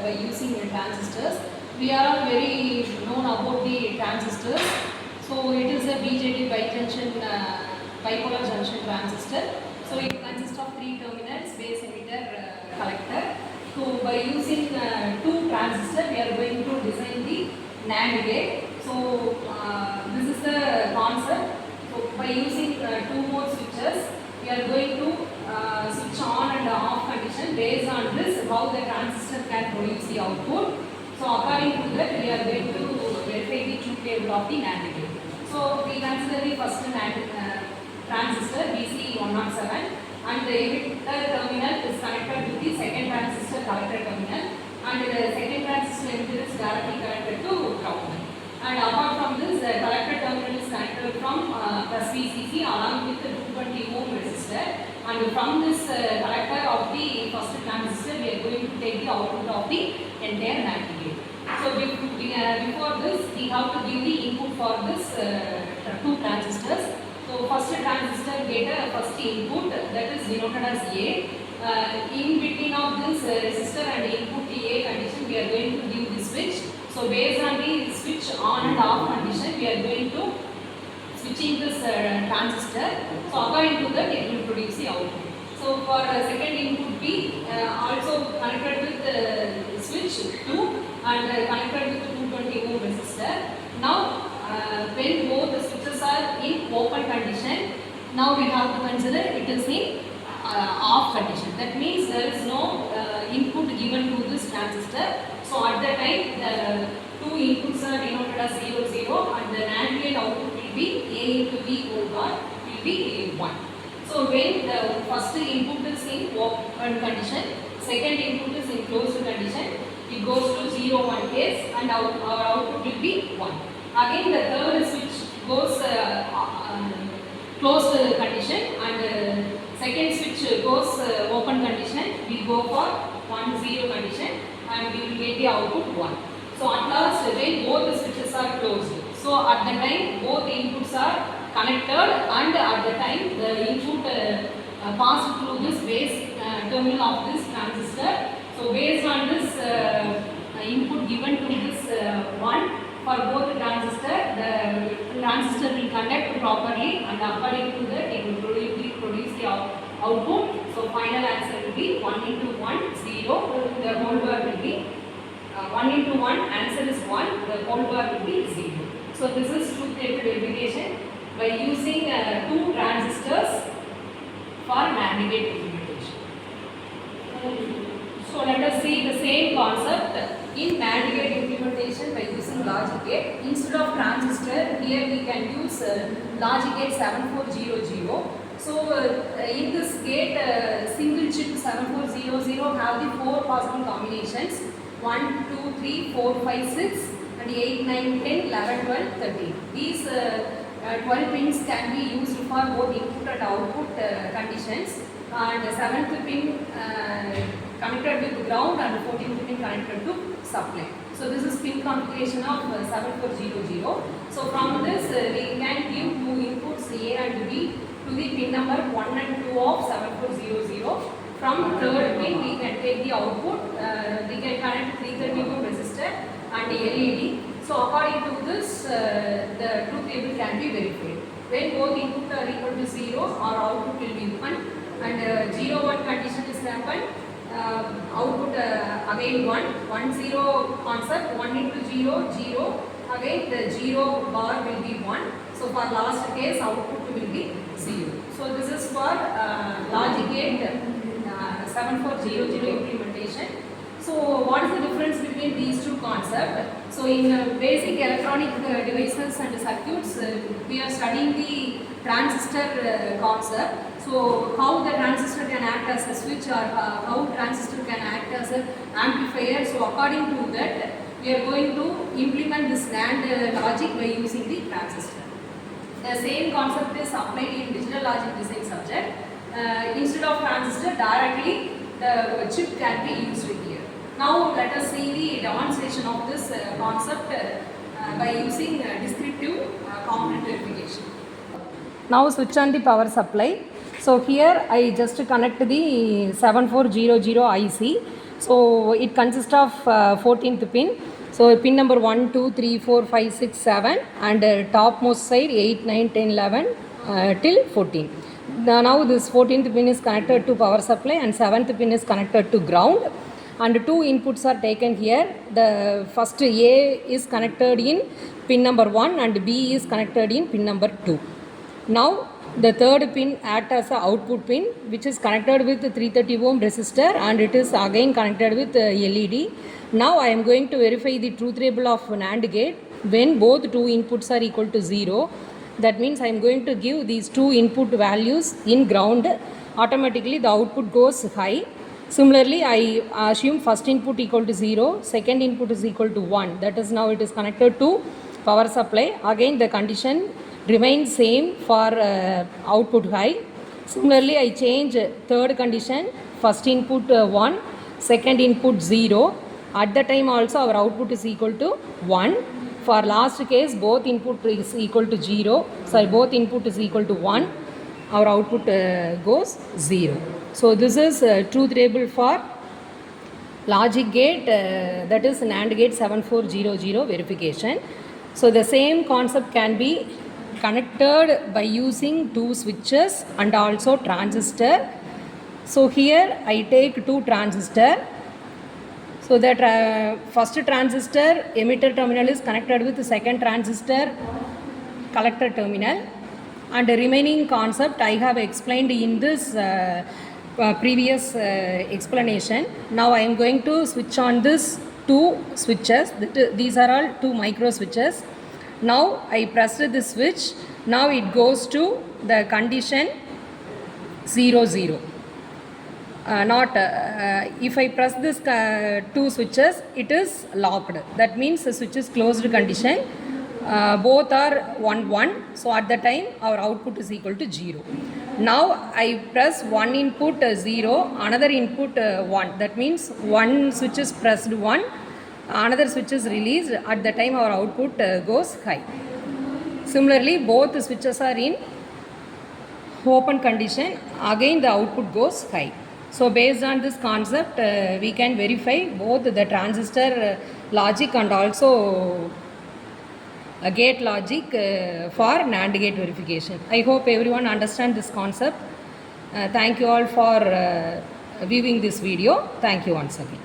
by using transistors. We are all very known about the transistors. So it is a BJT bipolar junction transistor. So it consists of 3 terminals, base emitter, collector. So by using 2 transistors, we are going to design the NAND gate. So this is the concept. So by using 2 more switches, we are going to switch on and off condition. Based on this, how the transistor can produce the output. So according to that, we are going to verify the truth table of the NAND gate. So we consider the first NAND transistor BC107, and the emitter terminal is connected to the second transistor collector terminal, and the second transistor emitter is directly connected to ground. And apart from this, the collector terminal is connected from plus VCC along with the 220 ohm resistor, and from this collector of the first transistor, we are going to take the output of the entire NAND gate. So before this, we have to give the input for this 2 transistors. So first transistor get a first input, that is denoted as A. In between of this resistor and input A condition, we are going to give the switch. So based on the switch on and off condition, we are going to switching this transistor. So according to that, it will produce the output. So for second input B, also connected with the switch 2 and connected with the 220 ohm resistor. Now when both the switches are in open condition, now we have to consider it is in off condition. That means there is no input given to this transistor. So at that time, the 2 inputs are denoted as 0, 0, and the NAND gate output will be A into B whole bar will be 1. So when the first input is in open condition, second input is in closed condition, it goes to 0, 1 case, and our output will be 1. Again the third switch goes closed condition, and second switch goes open condition, we go for 1, 0 condition, and we will get the output 1. So at last, when both the switches are closed, so at the time both inputs are connected, and at the time the input passed through this base terminal of this transistor. So based on this input given to this one, for both the transistor will conduct properly, and according to that it will produce the output. So final answer will be 1 into 1, 0, the whole bar will be 1 into 1, answer is 1, the whole bar will be 0. So this is truth table verification by using 2 transistors for NAND gate implementation. So let us see the same concept in NAND gate implementation by using logic gate. Instead of transistor, here we can use logic gate 7400. So in this gate, single chip 7400 have the 4 possible combinations: 1, 2, 3, 4, 5, 6, and 8, 9, 10, 11, 12, 13. These 12 pins can be used for both input and output conditions, and 7th pin connected with ground, and 14th pin connected to supply. So this is pin configuration of 7400. So from this we can give 2 inputs A and B to the pin number 1 and 2 of 7400. From third pin we can take the output, we can connect 330 ohm resistor and LED. So according to this, the truth table can be verified. When both input are equal to 0, our output will be 1, and 0, 1 condition is happened. Output again 1, 1, 0 concept, 1 into 0, 0, again the 0 bar will be 1. So for last case, output will be 0. So this is for logic gate 7400 implementation. So what is the difference between these two concepts? So in basic electronic devices and circuits, we are studying the transistor concept. So how the transistor can act as a switch, or how transistor can act as an amplifier. So according to that, we are going to implement this NAND logic by using the transistor. The same concept is applied in digital logic design subject. Instead of transistor, directly the chip can be used here. Now let us see the demonstration of this concept by using descriptive component verification. Now switch on the power supply. So here I just connect the 7400 IC. So it consists of 14th pin. So pin number 1, 2, 3, 4, 5, 6, 7 and topmost side 8, 9, 10, 11 till 14. Now this 14th pin is connected to power supply and 7th pin is connected to ground, and two inputs are taken here. The first A is connected in pin number 1 and B is connected in pin number 2. Now the third pin acts as an output pin which is connected with 330 ohm resistor and it is again connected with LED. Now I am going to verify the truth table of NAND gate when both two inputs are equal to 0. That means I am going to give these two input values in ground. Automatically the output goes high. Similarly, I assume first input equal to 0, second input is equal to 1. That is, now it is connected to power supply. Again the condition remains same for output high. Similarly, I change third condition, first input 1, second input 0. At the time also our output is equal to 1. For last case both input is equal to 0. Sorry, both input is equal to 1. Our output goes 0. So this is truth table for logic gate, that is NAND gate 7400 verification. So the same concept can be connected by using two switches and also transistor. So here I take two transistor. So that first transistor emitter terminal is connected with the second transistor collector terminal, and the remaining concept I have explained in this previous explanation. Now I am going to switch on this two switches. These are all two micro switches. Now I pressed this switch. Now it goes to the condition 0 0. If I press this two switches, it is locked. That means the switch is closed condition. Both are 1 1. So at the time our output is equal to 0. Now I press one input 0, another input 1. That means one switch is pressed 1, another switch is released. At the time our output goes high. Similarly, both switches are in open condition. Again the output goes high. So based on this concept, we can verify both the transistor logic and also gate logic for NAND gate verification. I hope everyone understand this concept. Thank you all for viewing this video. Thank you once again.